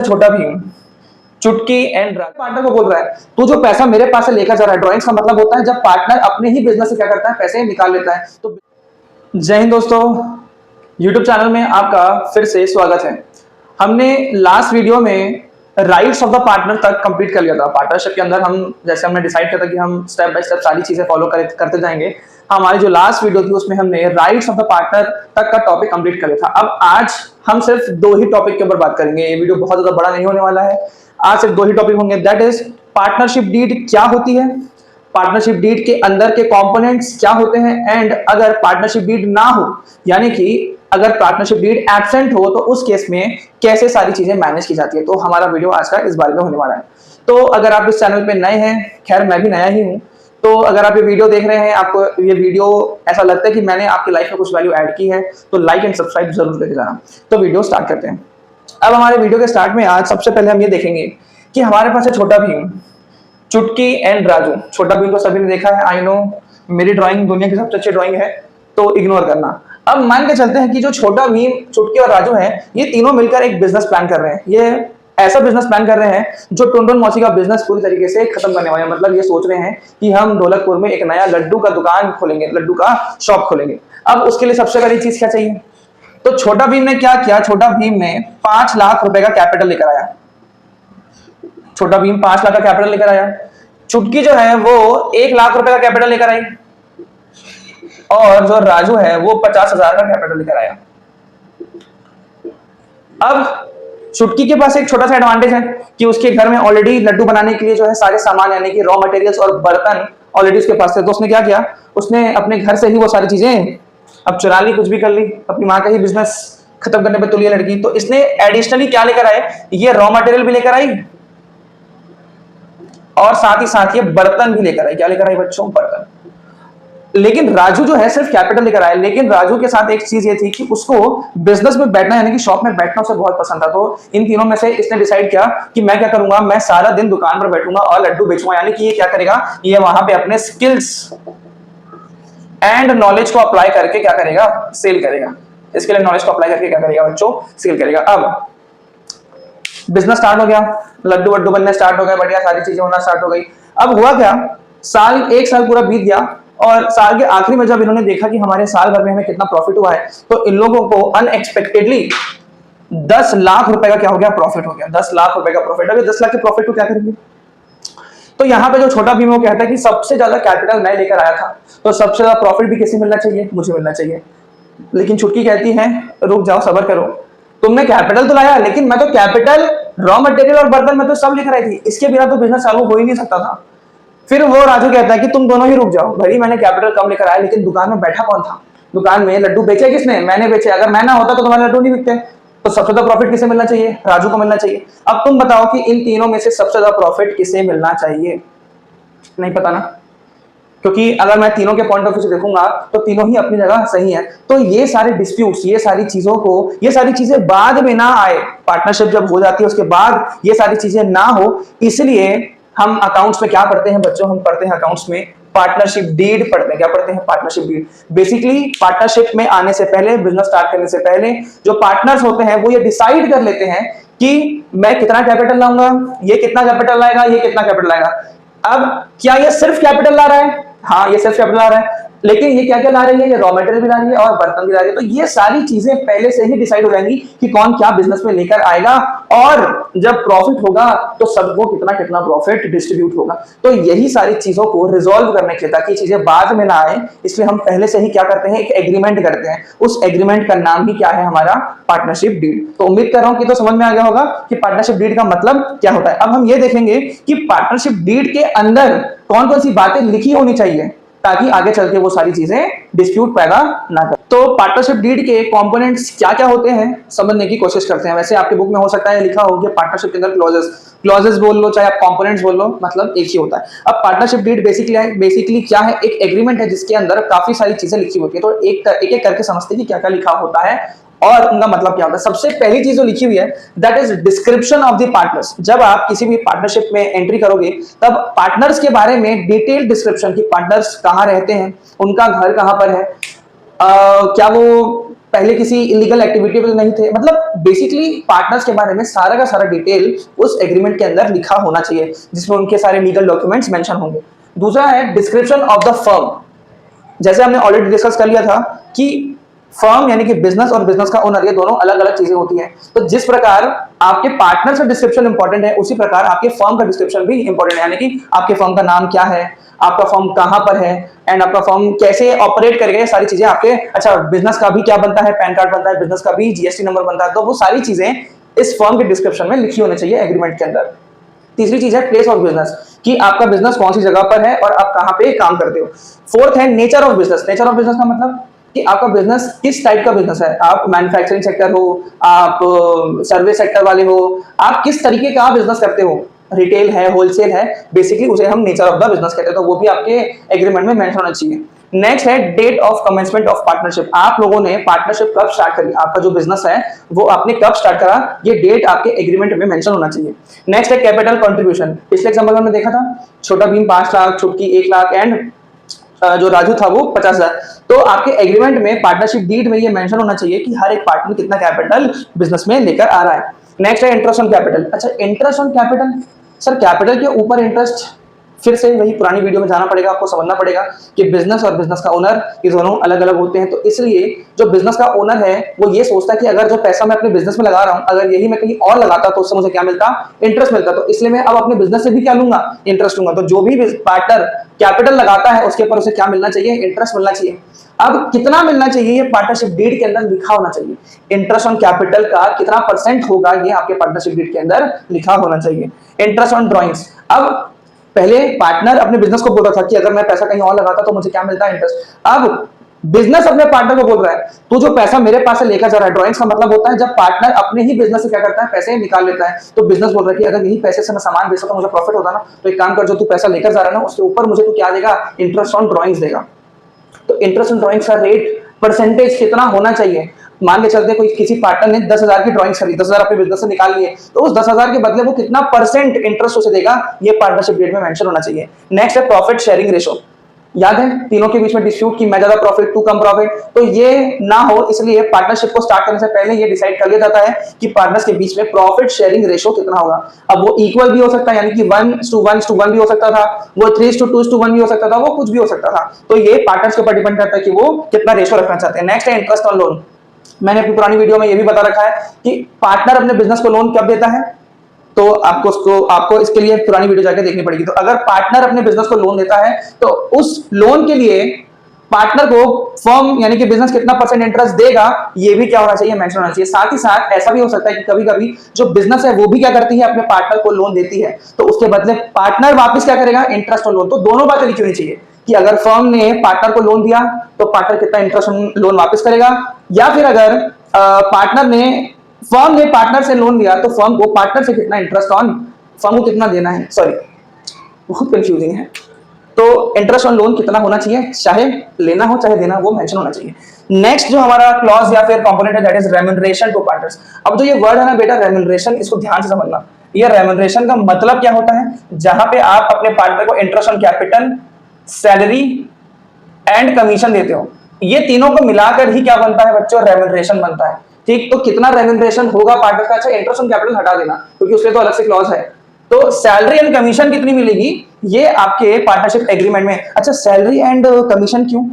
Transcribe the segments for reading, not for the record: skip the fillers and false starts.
छोटा भीम, चुटकी and partner को बोल रहा है तू जो पैसा मेरे पास से लेकर जा रहा है। ड्राइंग्स का मतलब होता है जब पार्टनर अपने ही बिजनेस से क्या करता है, पैसे निकाल लेता है। तो जय हिंद दोस्तों, यूट्यूब चैनल में आपका फिर से स्वागत है। हमने लास्ट वीडियो में राइट्स ऑफ द पार्टनर तक कंप्लीट कर लिया था। पार्टनरशिप के अंदर हम जैसे हमने डिसाइड किया था कि हम स्टेप बाय स्टेप सारी चीजें फॉलो करते जाएंगे। हमारी जो लास्ट वीडियो थी उसमें हमने राइट्स ऑफ द पार्टनर तक का टॉपिक कंप्लीट कर लिया था। अब आज हम सिर्फ दो ही टॉपिक के ऊपर बात करेंगे। ये वीडियो बहुत ज्यादा बड़ा नहीं होने वाला है। आज सिर्फ दो ही टॉपिक होंगे, दैट इज पार्टनरशिप डीड क्या होती है, पार्टनरशिप डीड के अंदर के कंपोनेंट्स क्या होते हैं, एंड अगर पार्टनरशिप डीड ना हो यानी कि अगर पार्टनरशिप डीड एब्सेंट हो तो उस केस में कैसे सारी चीजें मैनेज की जाती है। तो हमारा वीडियो आज का इस बारे में होने वाला है। तो अगर आप इस चैनल पे नए हैं, खैर मैं भी नया ही हूं, तो अगर आप ये वीडियो देख रहे हैं, आपको ये वीडियो ऐसा लगता है कि मैंने आपकी लाइफ में कुछ वैल्यू ऐड की है, तो लाइक एंड सब्सक्राइब जरूर करके जाना। तो वीडियो स्टार्ट करते हैं। अब हमारे वीडियो के स्टार्ट में आज सबसे पहले हम ये देखेंगे कि हमारे पास है छोटा भीम, चुटकी एंड राजू। छोटा भीम को सभी ने देखा है, आई नो मेरी ड्राइंग दुनिया की सबसे अच्छी ड्राइंग है, तो इग्नोर करना। अब मान के चलते हैं कि जो छोटा भीम, चुटकी और राजू हैं, ये तीनों मिलकर एक बिजनेस प्लान कर रहे हैं। ये ऐसा बिजनेस प्लान कर रहे हैं जो टुनटुन मौसी का बिजनेस पूरी तरीके से खत्म करने वाले हैं। मतलब ये सोच रहे हैं कि हम ढोलकपुर में एक नया लड्डू का दुकान खोलेंगे, लड्डू का शॉप खोलेंगे। अब उसके लिए सबसे पहली चीज क्या चाहिए, तो छोटा भीम ने क्या किया, छोटा भीम ने 5 लाख रुपए का कैपिटल लेकर आया। छोटा भीम 5 लाख का कैपिटल लेकर आया। चुटकी जो है वो 1 लाख रुपए का कैपिटल लेकर आई, और जो राजू है वो 50,000 का कैपिटल लेकर आया। अब चुटकी के पास एक छोटा सा एडवांटेज है कि उसके घर में ऑलरेडी लड्डू बनाने के लिए जो है सारे सामान यानी कि रॉ मटेरियल्स और बर्तन ऑलरेडी उसके पास थे। तो उसने क्या किया, उसने अपने घर से ही वो सारी चीजें अब चुरा ली, कुछ भी कर ली, अपनी माँ का ही बिजनेस खत्म करने पे तुली है लड़की। तो इसने एडिशनली क्या लेकर आए, ये रॉ मटेरियल भी लेकर आई और साथ ही साथ ये बर्तन भी लेकर आई। क्या लेकर आई बच्चों, बर्तन। लेकिन राजू जो है सिर्फ कैपिटल लेकर आया। लेकिन राजू के साथ एक चीज ये थी कि उसको बिजनेस में बैठना यानी कि शॉप में बैठना उसे बहुत पसंद था। तो इन तीनों में से इसने डिसाइड किया कि मैं क्या करूंगा, मैं सारा दिन दुकान पर बैठूंगा और लड्डू बेचूंगा। यानी कि ये क्या करेगा, ये वहां पे अपने स्किल्स एंड नॉलेज को अप्लाई करके क्या करेगा, सेल करेगा। इसके लिए नॉलेज को अप्लाई करके क्या करेगा बच्चों, सेल करेगा। अब बिजनेस स्टार्ट हो गया, लड्डू वड्डू बनने स्टार्ट हो गए, बढ़िया सारी चीजें होना स्टार्ट हो गई। अब हुआ क्या, एक साल पूरा बीत गया और साल के आखिरी में जब इन्होंने देखा कि हमारे साल भर में हमें कितना प्रॉफिट हुआ है, तो इन लोगों को अनएक्सपेक्टेडली 10 लाख रुपए का क्या हो गया, प्रॉफिट हो गया। 10 लाख रुपए का प्रॉफिट। अभी 10 लाख के प्रॉफिट को क्या करेंगे, तो यहाँ पे जो छोटा भीम वो कहता है कि सबसे ज्यादा कैपिटल मैं लेकर आया था, तो सबसे ज्यादा प्रॉफिट भी किसे मिलना चाहिए, मुझे मिलना चाहिए। लेकिन चुटकी कहती है रुक जाओ, सब्र करो, तुमने कैपिटल तो लाया लेकिन मैं तो कैपिटल, रॉ मटेरियल और बर्तन में तो सब लेकर आई थी, इसके बिना तो बिजनेस चालू हो ही नहीं सकता था। फिर वो राजू कहता है कि तुम दोनों ही रुक जाओ, भाई मैंने कैपिटल कम लेकर आया लेकिन दुकान में बैठा कौन था, दुकान में लड्डू बेचे किसने, मैंने बेचे। अगर मैं ना होता तो तुम्हारे लड्डू नहीं बिकते। तो सबसे ज्यादा प्रॉफिट किसे मिलना चाहिए, राजू को मिलना चाहिए। अब तुम बताओ कि इन तीनों में से सबसे ज्यादा प्रॉफिट किसे मिलना चाहिए, नहीं पता ना, क्योंकि अगर मैं तीनों के पॉइंट ऑफ व्यू से देखूंगा तो तीनों ही अपनी जगह सही है। तो ये सारे डिस्प्यूट्स, ये सारी चीजों को, ये सारी चीजें बाद में ना आए, पार्टनरशिप जब हो जाती है उसके बाद ये सारी चीजें ना हो, इसलिए हम अकाउंट्स में क्या पढ़ते हैं बच्चों, हम पढ़ते हैं अकाउंट्स में पार्टनरशिप डीड पढ़ते हैं। क्या पढ़ते हैं, पार्टनरशिप डीड। बेसिकली पार्टनरशिप में आने से पहले, बिजनेस स्टार्ट करने से पहले जो पार्टनर्स होते हैं वो ये डिसाइड कर लेते हैं कि मैं कितना कैपिटल लाऊंगा, ये कितना कैपिटल लाएगा, ये कितना कैपिटल लाएगा। अब क्या ये सिर्फ कैपिटल ला रहा है, हाँ ये सिर्फ कैपिटल ला रहा है, लेकिन ये क्या क्या ला रही है, ये रॉ मटेरियल भी ला रही है और बर्तन भी ला रही है। तो ये सारी चीजें पहले से ही डिसाइड हो जाएंगी कि कौन क्या बिजनेस में लेकर आएगा, और जब प्रॉफिट होगा तो सबको कितना कितना प्रॉफिट डिस्ट्रीब्यूट होगा। तो यही सारी चीजों को रिजॉल्व करने के लिए, ताकि चीजें बाद में ना आए, इसलिए हम पहले से ही क्या करते हैं, एक एग्रीमेंट करते हैं। उस एग्रीमेंट का नाम ही क्या है, हमारा पार्टनरशिप डीड। तो उम्मीद कर रहा हूं कि तो समझ में आ गया होगा कि पार्टनरशिप डीड का मतलब क्या होता है। अब हम ये देखेंगे कि पार्टनरशिप डीड के अंदर कौन कौन सी बातें लिखी होनी चाहिए ताकि आगे चल के वो सारी चीजें डिस्प्यूट पैदा ना कर। तो पार्टनरशिप डीड के कंपोनेंट्स क्या क्या होते हैं समझने की कोशिश करते हैं। वैसे आपके बुक में हो सकता है लिखा हो कि पार्टनरशिप के अंदर क्लॉजेस बोल लो, चाहे आप कंपोनेंट्स बोल लो, मतलब एक ही होता है। अब पार्टनरशिप डीड बेसिकली क्या है, एक एग्रीमेंट है जिसके अंदर काफी सारी चीजें लिखी होती है। तो एक एक करके समझते हैं कि क्या क्या लिखा होता है और उनका मतलब क्या होता है। सबसे पहली चीज जो लिखी हुई है that is description of the partners. जब आप किसी भी पार्टनरशिप में एंट्री करोगे तब पार्टनर्स के बारे में डिटेल डिस्क्रिप्शन की, पार्टनर्स कहाँ रहते हैं, उनका घर कहाँ पर है, क्या वो पहले किसी इलीगल एक्टिविटी में नहीं थे। मतलब बेसिकली पार्टनर्स के बारे में सारा का सारा डिटेल उस एग्रीमेंट के अंदर लिखा होना चाहिए, जिसमें उनके सारे लीगल डॉक्यूमेंट्स मेंशन होंगे। दूसरा है डिस्क्रिप्शन ऑफ द फर्म। जैसे हमने ऑलरेडी डिस्कस कर लिया था कि फर्म यानी कि बिजनेस और बिजनेस का ओनर, ये दोनों अलग अलग चीजें होती हैं। तो जिस प्रकार आपके पार्टनर का डिस्क्रिप्शन इंपॉर्टेंट है, उसी प्रकार आपके फर्म का डिस्क्रिप्शन भी इंपॉर्टेंट है। यानी कि आपके फर्म का नाम क्या है, आपका फर्म कहां पर है, एंड आपका फर्म कैसे ऑपरेट करेगा, ये सारी चीजें आपके। अच्छा, बिजनेस का भी क्या बनता है, पैन कार्ड बनता है, बिजनेस का भी जीएसटी नंबर बनता है। तो वो सारी चीजें इस फर्म के डिस्क्रिप्शन में लिखी होनी चाहिए एग्रीमेंट के अंदर। तीसरी चीज है प्लेस ऑफ बिजनेस, कि आपका बिजनेस कौन सी जगह पर है और आप कहां पे काम करते हो। फोर्थ है nature of business. Nature of business का मतलब कि आपका बिजनेस किस टाइप का बिजनेस है। आप मैन्युफैक्चरिंग सेक्टर हो, आप सर्विस सेक्टर वाले हो, आप किस तरीके का बिजनेस करते हो, रिटेल है, होलसेल है, बेसिकली उसे हम नेचर ऑफ द बिजनेस कहते हैं। तो वो भी आपके एग्रीमेंट में मेंशन होना चाहिए। नेक्स्ट है date of commencement of partnership. आप लोगों ने पार्टनरशिप कब स्टार्ट करी, आपका जो बिजनेस है वो आपने कब स्टार्ट करा, ये डेट आपके एग्रीमेंट में मेंशन होना चाहिए। नेक्स्ट है कैपिटल कंट्रीब्यूशन। पिछले एग्जांपल में हमने देखा था छोटा भीम 5 लाख, छुटकी 1 लाख एंड जो राजू था वो 50,000। तो आपके एग्रीमेंट में पार्टनरशिप डीड में ये मेंशन होना चाहिए कि हर एक पार्टनर कितना कैपिटल बिजनेस में लेकर आ रहा है। नेक्स्ट है इंटरेस्ट ऑन कैपिटल। अच्छा, interest on capital, sir capital के ऊपर इंटरेस्ट, फिर से वही पुरानी वीडियो में जाना पड़ेगा, आपको समझना पड़ेगा कि बिजनेस और बिजनेस का ओनर ये दोनों अलग अलग होते हैं। तो इसलिए जो बिजनेस का ओनर है वो ये सोचता है कि अगर जो पैसा मैं अपने बिजनेस में लगा रहा हूं, अगर यही मैं कहीं और लगाता तो उससे मुझे क्या मिलता, इंटरेस्ट मिलता। तो इसलिए मैं अब अपने बिजनेस से भी क्या लूंगा, इंटरेस्ट लूंगा। तो जो भी पार्टनर कैपिटल लगाता है उसके ऊपर उसे क्या मिलना चाहिए, इंटरेस्ट मिलना चाहिए। अब कितना मिलना चाहिए, ये पार्टनरशिप डीड के अंदर लिखा होना चाहिए। इंटरेस्ट ऑन कैपिटल का कितना परसेंट होगा, ये आपके पार्टनरशिप डीड के अंदर लिखा होना चाहिए। इंटरेस्ट ऑन ड्रॉइंग्स, अब पहले पार्टनर अपने बिजनेस को बोल रहा था कि अगर मैं पैसा कहीं और लगाता तो मुझे क्या मिलता है, इंटरेस्ट। अब बिजनेस अपने पार्टनर को बोल रहा है तू जो पैसा मेरे पास से लेकर जा रहा है, ड्रॉइंग्स का मतलब होता है जब पार्टनर अपने ही बिजनेस से क्या करता है, पैसे निकाल लेता है। तो बिजनेस बोल रहा है कि अगर यही पैसे से मैं सामान बेचता तो मुझे प्रॉफिट होता ना, तो एक काम कर, जो तू पैसा लेकर जा रहा है ना उसके ऊपर मुझे तू क्या देगा, इंटरेस्ट ऑन ड्रॉइंग्स देगा। तो इंटरेस्ट ऑन ड्रॉइंग्स का रेट परसेंटेज कितना होना चाहिए। मान के चलते कोई किसी पार्टनर ने 10,000 की ड्राइंग्स खरीदी, 10,000 अपने बिजनेस से निकाल लिए, तो उस 10,000 के बदले वो कितना परसेंट इंटरेस्ट उसे देगा, ये पार्टनरशिप डेट में मेंशन होना चाहिए। नेक्स्ट है प्रॉफिट शेयरिंग रेशो। याद है तीनों के बीच में डिस्प्यूट कि मैं ज्यादा प्रॉफिट तू कम प्रॉफिट, तो ये ना हो इसलिए पार्टनरशिप को स्टार्ट करने से पहले ये डिसाइड कर लिया जाता है कि पार्टनर्स के बीच में प्रॉफिट शेयरिंग रेशो कितना होगा। अब वो इक्वल भी हो सकता है, यानी कि 1:1:1 भी हो सकता था, वो 3:2:1 भी हो सकता था, वो कुछ भी हो सकता था। तो ये पार्टनर्स के ऊपर डिपेंड करता है कि वो कितना रेशो रखना चाहते हैं। नेक्स्ट है इंटरेस्ट ऑन लोन। मैंने अपनी पुरानी वीडियो में ये भी बता रखा है कि पार्टनर अपने बिजनेस को लोन कब देता है, तो आपको इसके लिए पुरानी वीडियो जाके देखनी पड़ेगी। तो अगर पार्टनर अपने बिजनेस को लोन देता है तो उस लोन के लिए पार्टनर को फर्म यानी कि बिजनेस कितना परसेंट इंटरेस्ट देगा, ये भी क्या होना चाहिए, मेंशन होना चाहिए। साथ ही साथ ऐसा भी हो सकता है कि कभी कभी जो बिजनेस है वो भी क्या करती है, अपने पार्टनर को लोन देती है, तो उसके बदले पार्टनर वापस क्या करेगा, इंटरेस्ट और लोन। तो दोनों बातें लिखी होनी चाहिए कि अगर फर्म ने पार्टनर को लोन दिया तो पार्टनर कितना इंटरेस्ट लोन वापस करेगा, या फिर अगर फर्म ने पार्टनर से लोन लिया तो फर्म को पार्टनर से कितना इंटरेस्ट ऑन, फर्म को कितना देना है, सॉरी बहुत कंफ्यूजिंग है। तो इंटरेस्ट ऑन लोन कितना होना चाहिए, चाहे लेना हो चाहे देना, वो मेंशन होना चाहिए। नेक्स्ट जो हमारा क्लॉज या फिर कंपोनेंट है that is remuneration to partners. अब जो ये वर्ड है ना बेटा रेम्यूनरेशन, इसको ध्यान से समझना। ये रेम्यूनरेशन का मतलब क्या होता है, जहां पे आप अपने पार्टनर को interest on capital, salary and commission देते हो, ये तीनों को मिलाकर ही क्या बनता है बच्चों, रेम्यूनरेशन बनता है। ठीक, तो कितना रेम्यूनरेशन होगा पार्टनर का, अच्छा इंटरेस्ट ऑन कैपिटल हटा देना क्योंकि उसके तो अलग से क्लॉज है। तो सैलरी एंड कमीशन कितनी मिलेगी, ये आपके पार्टनरशिप एग्रीमेंट में। अच्छा सैलरी एंड कमीशन क्यों,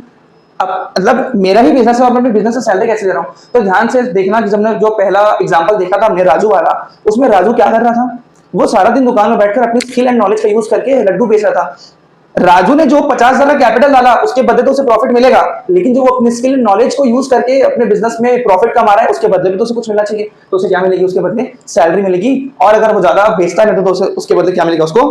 अब मतलब मेरा ही बिजनेस है और मैं अपने बिजनेस से सैलरी कैसे दे रहा हूँ। तो ध्यान से देखना कि हमने जो पहला एग्जांपल देखा था हमने राजू वाला, उसमें राजू क्या कर रहा था, वो सारा दिन दुकान में बैठकर अपनी स्किल एंड नॉलेज का यूज करके लड्डू बेच रहा था। राजू ने जो 50,000 कैपिटल डाला उसके बदले तो उसे प्रॉफिट मिलेगा, लेकिन जो वो अपनी स्किल नॉलेज को यूज करके अपने बिजनेस में प्रॉफिट कमा रहा है उसके बदले में तो उसे कुछ मिलना चाहिए। तो उसे क्या मिलेगी, उसके बदले सैलरी मिलेगी, और अगर वो ज्यादा बेचता है तो उसे उसके बदले क्या मिलेगा, उसको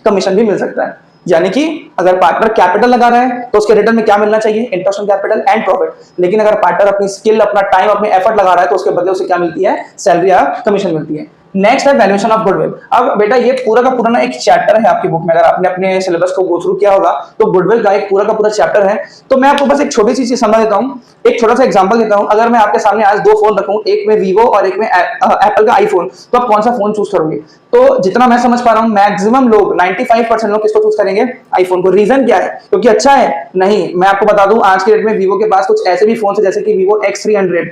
कमीशन भी मिल सकता है। यानी कि अगर पार्टनर कैपिटल लगा रहा है तो उसके रिटर्न में क्या मिलना चाहिए, interest on capital and profit. लेकिन अगर पार्टनर अपनी स्किल, अपना टाइम, अपने एफर्ट लगा रहा है तो उसके बदले उसे क्या मिलती है, सैलरी या कमीशन मिलती है। नेक्स्ट है वैल्यूएशन ऑफ गुडविल। अब बेटा ये पूरा का पूरा ना एक चैप्टर है आपकी बुक में, अगर आपने अपने सिलेबस को गो थ्रू किया होगा तो गुडविल का एक पूरा का पूरा चैप्टर है। तो मैं आपको बस एक छोटी सी चीज समझ देता हूँ, एक छोटा सा एग्जांपल देता हूँ। अगर मैं आपके सामने आज दो फोन रखूं, एक में वीवो और एक में एप्पल का आईफोन, तो आप कौन सा फोन चूज करोगे? तो जितना मैं समझ पा रहा हूँ मैक्सिमम लोग 95% लोग किसको चूज करेंगे? आईफोन को। रीजन क्या है? क्योंकि अच्छा है? नहीं, मैं आपको बता दूं आज के डेट में वीवो के पास कुछ ऐसे भी फोन है जैसे कि वीवो X300,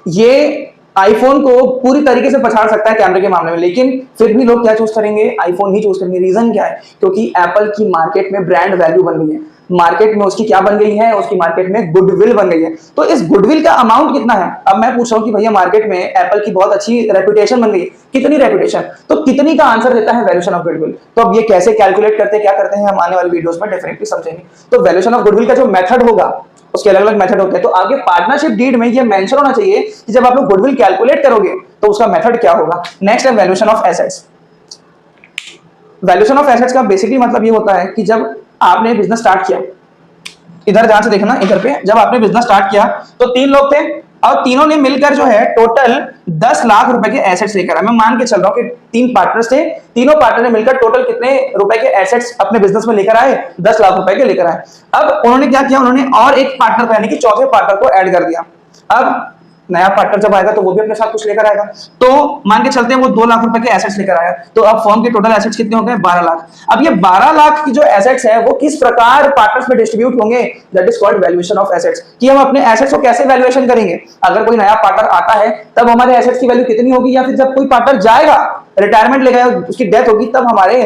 ये आईफोन को पूरी तरीके से पछाड़ सकता है कैमरे के मामले में, लेकिन फिर भी लोग क्या चूज करेंगे? आईफोन ही चूज करेंगे। रीजन क्या है? क्योंकि एप्पल की मार्केट में ब्रांड वैल्यू बन गई है, मार्केट में उसकी क्या बन गई है? उसकी मार्केट में गुडविल बन गई है। तो इस गुडविल का अमाउंट कितना है? अब मैं पूछ रहा हूं कि भैया मार्केट में एप्पल की बहुत अच्छी रेपुटेशन बन गई है, कितनी रेपुटेशन? तो कितनी का आंसर देता है वैल्यूएशन ऑफ गुडविल। तो अब ये कैसे कैलकुलेट करते हैं, क्या करते हैं, हम आने वाली वीडियोस में डेफिनेटली समझेंगे। तो वैल्यूएशन ऑफ गुडविल का जो मेथड होगा, उसके अलग अलग मेथड होते हैं। तो आगे पार्टनरशिप डीड में ये मेंशन होना चाहिए कि जब आप लोग गुडविल कैलकुलेट करोगे तो उसका मेथड क्या होगा। नेक्स्ट है valuation of assets. Valuation of assets का बेसिकली मतलब ये होता है कि जब आपने बिजनेस स्टार्ट किया, इधर ध्यान से देखना, इधर पे जब आपने बिजनेस स्टार्ट किया तो तीन लोग थे और तीनों ने मिलकर जो है टोटल 10 लाख रुपए के एसेट्स लेकर आए। मैं मान के चल रहा हूं कि तीन पार्टनर्स थे, तीनों पार्टनर ने मिलकर टोटल कितने रुपए के एसेट्स अपने बिजनेस में लेकर आए? 10 लाख रुपए के लेकर आए। अब उन्होंने क्या किया? उन्होंने और एक पार्टनर यानी कि चौथे पार्टनर को ऐड कर दिया। अब नया पार्टनर जब आएगा तो वो भी अपने साथ कुछ लेकर आएगा। तो मान के चलते हैं वो 2 लाख रुपए के एसेट्स लेकर आया, तो अब फर्म के टोटल एसेट्स कितने हो गए? 12 लाख। अब ये 12 लाख की जो एसेट्स है वो किस प्रकार पार्टनर्स में डिस्ट्रीब्यूट होंगे? That is called valuation of assets. कि हम अपने एसेट्स को कैसे वैल्यूएशन करेंगे? अगर कोई नया पार्टनर आता है तब हमारे एसेट्स की वैल्यू कितनी होगी, या फिर जब कोई पार्टनर जाएगा, रिटायरमेंट लेगा, उसकी डेथ होगी, तब हमारे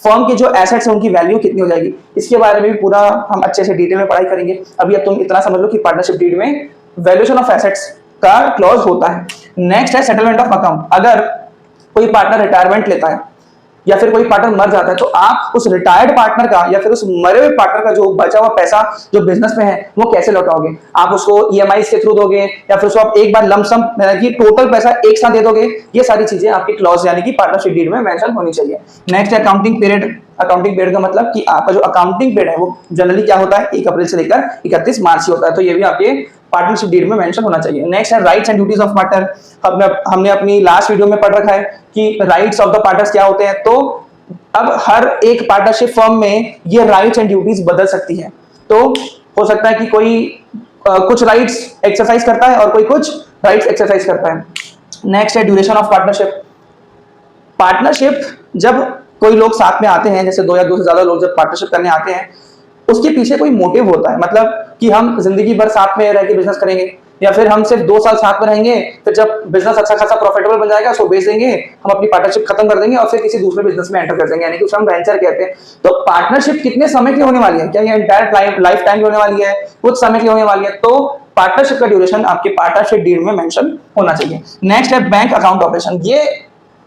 फर्म के जो एसेट्स हैं उनकी वैल्यू कितनी हो जाएगी? इसके बारे में भी पूरा हम अच्छे से डिटेल में पढ़ाई करेंगे। अभी अब तुम इतना समझ लो कि पार्टनरशिप डीड में वैल्यूएशन ऑफ एसेट्स का क्लॉज होता है। नेक्स्ट है सेटलमेंट ऑफ अकाउंट। अगर कोई पार्टनर रिटायरमेंट लेता है या फिर कोई पार्टनर मर जाता है तो आप उस रिटायर्ड पार्टनर का या फिर उस मरे हुए पार्टनर का जो बचा हुआ पैसा जो बिजनेस में है वो कैसे लौटाओगे? आप उसको ईएमआई के थ्रू दोगे या फिर उसको आप एक बार लमसम कि टोटल पैसा एक साथ दे दोगे? ये सारी चीजें आपकी क्लॉज यानी कि पार्टनरशिप डीड में मेंशन होनी चाहिए। नेक्स्ट है अकाउंटिंग पीरियड। अकाउंटिंग पीरियड का मतलब कि आपका जो अकाउंटिंग पीरियड है वो जनरली क्या होता है? 1 अप्रैल से लेकर 31 मार्च ही होता है। तो ये भी आपके पार्टनरशिप डीड में मेंशन होना चाहिए। नेक्स्ट है rights and duties of partner. हमने अपनी लास्ट वीडियो में पढ़ रखा है कि राइट्स ऑफ द पार्टनर्स क्या होते हैं। तो अब हर एक पार्टनरशिप फर्म में ये राइट्स एंड ड्यूटीज बदल सकती है। तो हो सकता है कि कोई कुछ राइट्स एक्सरसाइज करता है और कोई कुछ राइट्स एक्सरसाइज करता है। नेक्स्ट है ड्यूरेशन ऑफ पार्टनरशिप। पार्टनरशिप जब कोई लोग साथ में आते हैं, जैसे 2 या 2 से ज्यादा लोग जब पार्टनरशिप करने आते हैं, उसके पीछे कोई मोटिव होता है। मतलब कि हम जिंदगी भर साथ में रह के बिजनेस करेंगे या फिर हम सिर्फ 2 साल साथ में रहेंगे, फिर जब बिजनेस अच्छा खासा प्रॉफिटेबल बन जाएगा उसको बेच देंगे, हम अपनी पार्टनरशिप खत्म कर देंगे और फिर किसी दूसरे बिजनेस में एंटर कर देंगे, यानी कि उसे हम वेंचर कहते हैं। तो पार्टनरशिप कितने समय की होने वाली है? क्या ये एंटायर लाइफ टाइम की होने वाली है? कुछ समय की होने वाली है? तो पार्टनरशिप का ड्यूरेशन आपके पार्टनरशिप डीड में मेंशन होना चाहिए। नेक्स्ट है बैंक अकाउंट ऑपरेशन। ये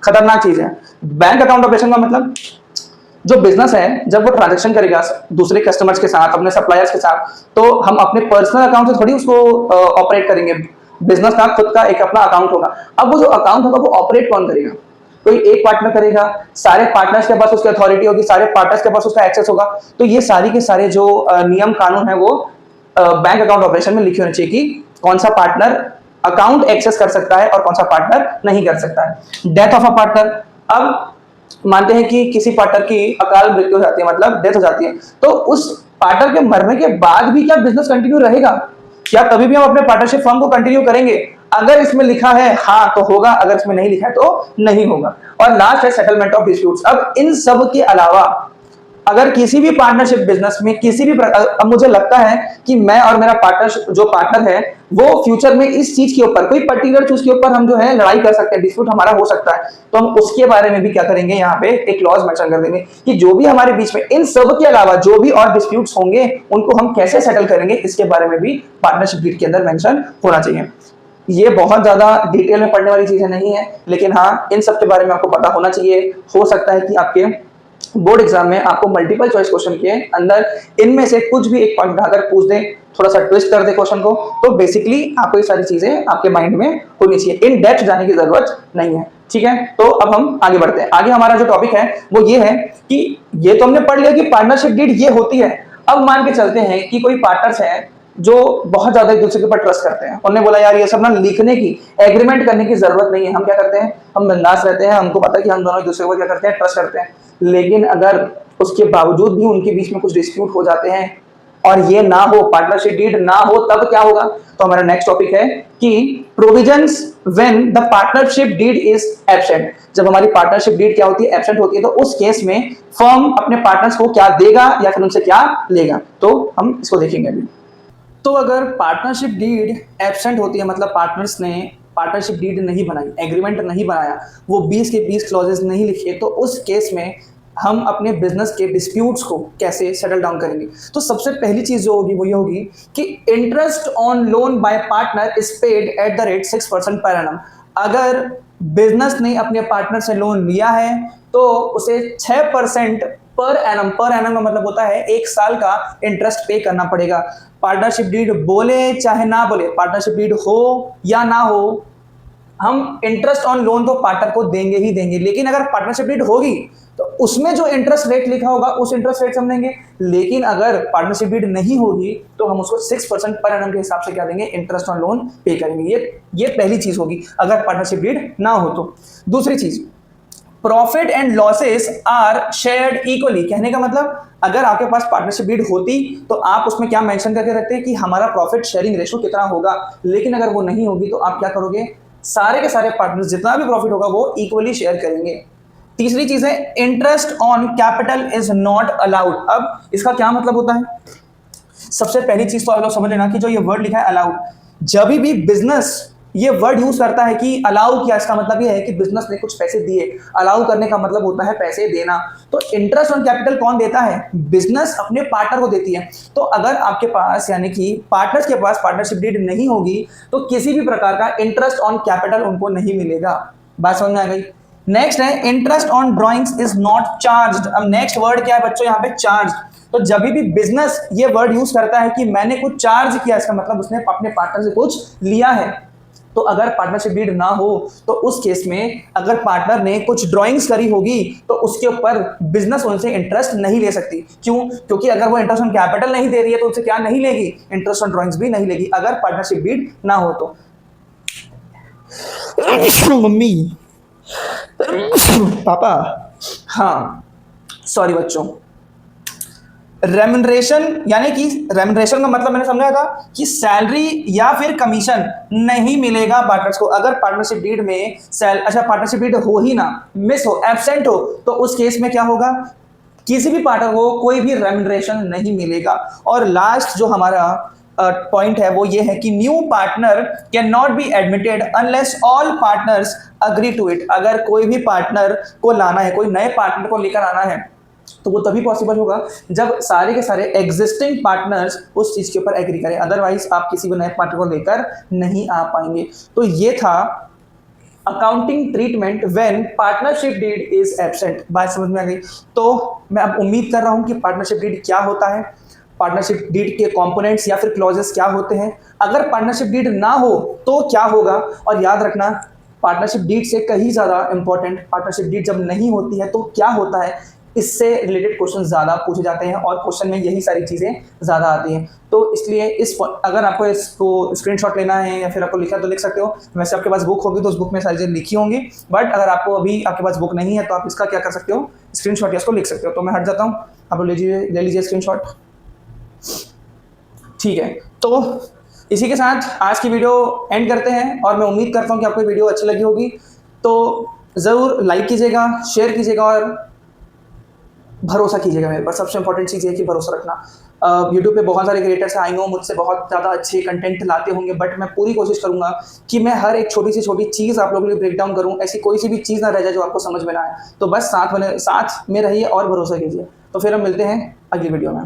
खतरनाक चीज है। बैंक अकाउंट ऑपरेशन का मतलब जो बिजनेस है जब वो ट्रांजैक्शन करेगा दूसरे कस्टमर्स के साथ, अपने सप्लायर्स के साथ, तो हम अपने पर्सनल अकाउंट से थोड़ी उसको ऑपरेट करेंगे। बिजनेस का खुद का एक अपना अकाउंट होगा। अब वो जो अकाउंट होगा वो ऑपरेट कौन करेगा? कोई एक पार्टनर करेगा, सारे पार्टनर्स के पास उसकी अथॉरिटी होगी, सारे पार्टनर्स के पास उसका एक्सेस होगा। तो ये सारी के सारे जो नियम कानून है वो बैंक अकाउंट ऑपरेशन में लिखे होने चाहिए कि कौन सा पार्टनर अकाउंट एक्सेस कर सकता है और कौन सा पार्टनर नहीं कर सकता है। Death of a partner. अब मानते हैं कि किसी पार्टनर की अकाल मृत्यु हो जाती है, मतलब डेथ हो जाती है, तो उस पार्टनर के मरने के बाद भी क्या बिजनेस कंटिन्यू रहेगा? क्या तभी भी हम अपने पार्टनरशिप फर्म को कंटिन्यू करेंगे? अगर इसमें लिखा है हाँ तो होगा, अगर इसमें नहीं लिखा है तो नहीं होगा। और लास्ट है सेटलमेंट ऑफ डिस्प्यूट्स। अब इन सब के अलावा अगर किसी भी पार्टनरशिप बिजनेस में किसी भी अब मुझे लगता है कि मैं और मेरा पार्टनर जो पार्टनर है वो फ्यूचर में इस चीज के ऊपर कोई पर्टिकुलर चीज के ऊपर हम जो है लड़ाई कर सकते हैं, डिस्प्यूट हमारा हो सकता है, तो हम उसके बारे में भी क्या करेंगे? यहाँ पे एक क्लॉज मेंशन कर देंगे कि जो भी हमारे बीच में इन सब के अलावा जो भी और डिस्प्यूट्स होंगे उनको हम कैसे सेटल करेंगे, इसके बारे में भी पार्टनरशिप डीड के अंदर मेंशन होना चाहिए। ये बहुत ज्यादा डिटेल में पढ़ने वाली चीजें नहीं है, लेकिन हाँ इन सब के बारे में आपको पता होना चाहिए। हो सकता है कि आपके बोर्ड एग्जाम में आपको मल्टीपल चॉइस क्वेश्चन के अंदर इनमें से कुछ भी एक पॉइंट उठाकर पूछ दे, थोड़ा सा ट्विस्ट कर दे क्वेश्चन को, तो बेसिकली आपको ये सारी चीजें आपके माइंड में होनी चाहिए। इन डेप्थ जाने की जरूरत नहीं है। ठीक है, तो अब हम आगे बढ़ते हैं। आगे हमारा जो टॉपिक है वो ये है कि ये तो हमने पढ़ लिया कि पार्टनरशिप डीड ये होती है। अब मान के चलते हैं कि कोई पार्टनर्स है जो बहुत ज्यादा एक दूसरे के ऊपर ट्रस्ट करते हैं। उन्होंने बोला यार ये सब ना लिखने की, एग्रीमेंट करने की जरूरत नहीं है, हम क्या करते हैं, हम बिंदास रहते हैं, हमको पता है कि हम दोनों एक दूसरे को क्या करते हैं, ट्रस्ट करते हैं। लेकिन अगर उसके बावजूद भी उनके बीच में कुछ डिस्प्यूट हो जाते हैं और ये ना हो, पार्टनरशिप डीड ना हो, तब क्या होगा? तो हमारा नेक्स्ट टॉपिक है कि provisions when the partnership deed is absent. जब हमारी पार्टनरशिप डीड क्या होती है, एब्सेंट होती है, तो उस केस में फर्म अपने पार्टनर्स को क्या देगा या फिर उनसे क्या लेगा, तो हम इसको देखेंगे अभी। तो अगर पार्टनरशिप डीड एब्सेंट होती है, मतलब पार्टनर्स ने पार्टनरशिप डीड नहीं बनाई, एग्रीमेंट नहीं बनाया, वो 20 के 20 क्लॉजेस नहीं लिखे, तो उस केस में हम अपने बिजनेस के डिस्प्यूट्स को कैसे सेटल डाउन करेंगे? तो सबसे पहली चीज जो होगी वो ये होगी कि interest on loan by partner is paid at the rate 6% per annum. अगर बिजनेस ने अपने पार्टनर से लोन लिया है तो उसे 6% पर एनम का मतलब होता है 1 साल का इंटरेस्ट पे करना पड़ेगा। पार्टनरशिप डीड बोले चाहे ना बोले, पार्टनरशिप डीड हो या ना हो, हम इंटरेस्ट ऑन लोन तो पार्टनर को देंगे ही देंगे। लेकिन अगर पार्टनरशिप डीड होगी तो उसमें जो इंटरेस्ट रेट लिखा होगा उस इंटरेस्ट रेट से हम देंगे। लेकिन अगर पार्टनरशिप डीड नहीं होगी तो हम उसको 6% पर एनम के हिसाब से क्या देंगे, इंटरेस्ट ऑन लोन पे करेंगे। ये पहली चीज होगी अगर पार्टनरशिप डीड ना हो तो। दूसरी चीज, profit and losses are shared equally. कहने का मतलब अगर आपके पास पार्टनरशिप डीड होती तो आप उसमें क्या मेंशन करके रखते हैं कि हमारा प्रॉफिट शेयरिंग रेशो कितना होगा। लेकिन अगर वो नहीं होगी तो आप क्या करोगे, सारे के सारे पार्टनर्स जितना भी प्रॉफिट होगा वो इक्वली शेयर करेंगे। तीसरी चीज है interest on capital is not allowed. अब इसका क्या मतलब होता है? सबसे पहली चीज तो आप लोग समझ लेना कि जो ये वर्ड लिखा है अलाउड, जब भी बिजनेस ये वर्ड यूज करता है कि अलाउ किया, इसका मतलब ये है कि बिजनेस ने कुछ पैसे दिए। अलाउ करने का मतलब होता है पैसे देना। तो इंटरेस्ट ऑन कैपिटल कौन देता है? बिजनेस अपने पार्टनर को देती है। तो अगर आपके पास यानी कि पार्टनर्स के पास पार्टनरशिप डीड नहीं होगी तो किसी भी प्रकार का इंटरेस्ट ऑन कैपिटल उनको नहीं मिलेगा। बात समझ में आ गई? नेक्स्ट है interest on drawings is not charged. अब नेक्स्ट वर्ड क्या है बच्चों यहाँ पे? चार्ज। तो जब भी बिजनेस ये वर्ड यूज करता है कि मैंने कुछ चार्ज किया, इसका मतलब उसने अपने पार्टनर से कुछ लिया है। तो अगर पार्टनरशिप डीड ना हो तो उस केस में अगर पार्टनर ने कुछ ड्राइंग्स करी होगी तो उसके ऊपर बिजनेस उनसे इंटरेस्ट नहीं ले सकती। क्यों? क्योंकि अगर वो इंटरेस्ट ऑन कैपिटल नहीं दे रही है तो उनसे क्या नहीं लेगी, इंटरेस्ट ऑन ड्राइंग्स भी नहीं लेगी अगर पार्टनरशिप डीड ना हो तो। मम्मी, पापा, हाँ सॉरी बच्चों। रेम्यूनरेशन यानी कि रेम्यूनरेशन का मतलब मैंने समझाया था कि सैलरी या फिर कमीशन नहीं मिलेगा पार्टनर्स को। अगर पार्टनरशिप डीड में पार्टनरशिप डीड हो ही ना, मिस हो, एब्सेंट हो, तो उस केस में क्या होगा, किसी भी पार्टनर को कोई भी रेम्यूनरेशन नहीं मिलेगा। और लास्ट जो हमारा पॉइंट है वो ये है कि new partner can not be admitted unless all partners agree to it. अगर कोई भी पार्टनर को लाना है, कोई नए पार्टनर को लेकर आना है, तो वो तभी पॉसिबल होगा जब सारे के सारे एग्जिस्टिंग पार्टनर्स उस चीज के ऊपर एग्री करें। अदरवाइज आप किसी भी नए पार्टनर को लेकर नहीं आ पाएंगे। तो ये था accounting treatment when partnership deed is absent. बात समझ में आ गई? तो मैं अब उम्मीद कर रहा हूं कि पार्टनरशिप डीड क्या होता है, पार्टनरशिप डीड के कंपोनेंट्स या फिर क्लॉजेस क्या होते हैं, अगर पार्टनरशिप डीड ना हो तो क्या होगा। और याद रखना, पार्टनरशिप डीड से कहीं ज्यादा इंपॉर्टेंट पार्टनरशिप डीड जब नहीं होती है तो क्या होता है, इससे रिलेटेड क्वेश्चन ज्यादा पूछे जाते हैं और क्वेश्चन में यही सारी चीजें ज्यादा आती हैं। तो इसलिए अगर आपको इसको स्क्रीनशॉट लेना है या फिर आपको लिखा तो लिख सकते हो। वैसे आपके पास बुक होगी तो उस बुक में सारी चीजें लिखी होंगी, बट अगर आपको अभी आपके पास बुक नहीं है तो आप इसका क्या कर सकते हो, स्क्रीनशॉट या इसको लिख सकते हो। तो मैं हट जाता हूँ, आप लोग ले लीजिए स्क्रीनशॉट। ठीक है, तो इसी के साथ आज की वीडियो एंड करते हैं और मैं उम्मीद करता हूँ कि आपको वीडियो अच्छी लगी होगी। तो ज़रूर लाइक कीजिएगा, शेयर कीजिएगा और भरोसा कीजिएगा मेरे पर। सबसे इंपॉर्टेंट चीज़ है कि भरोसा रखना। यूट्यूब पे बहुत सारे क्रिएटर्स हैं, आई नो मुझसे बहुत ज़्यादा अच्छे कंटेंट लाते होंगे, बट मैं पूरी कोशिश करूंगा कि मैं हर एक छोटी से छोटी चीज़ आप लोगों के लिए ब्रेक डाउन करूँ, ऐसी कोई सी भी चीज़ ना रह जाए जो आपको समझ में ना आए। तो बस साथ में रहिए और भरोसा कीजिए। तो फिर हम मिलते हैं अगली वीडियो में।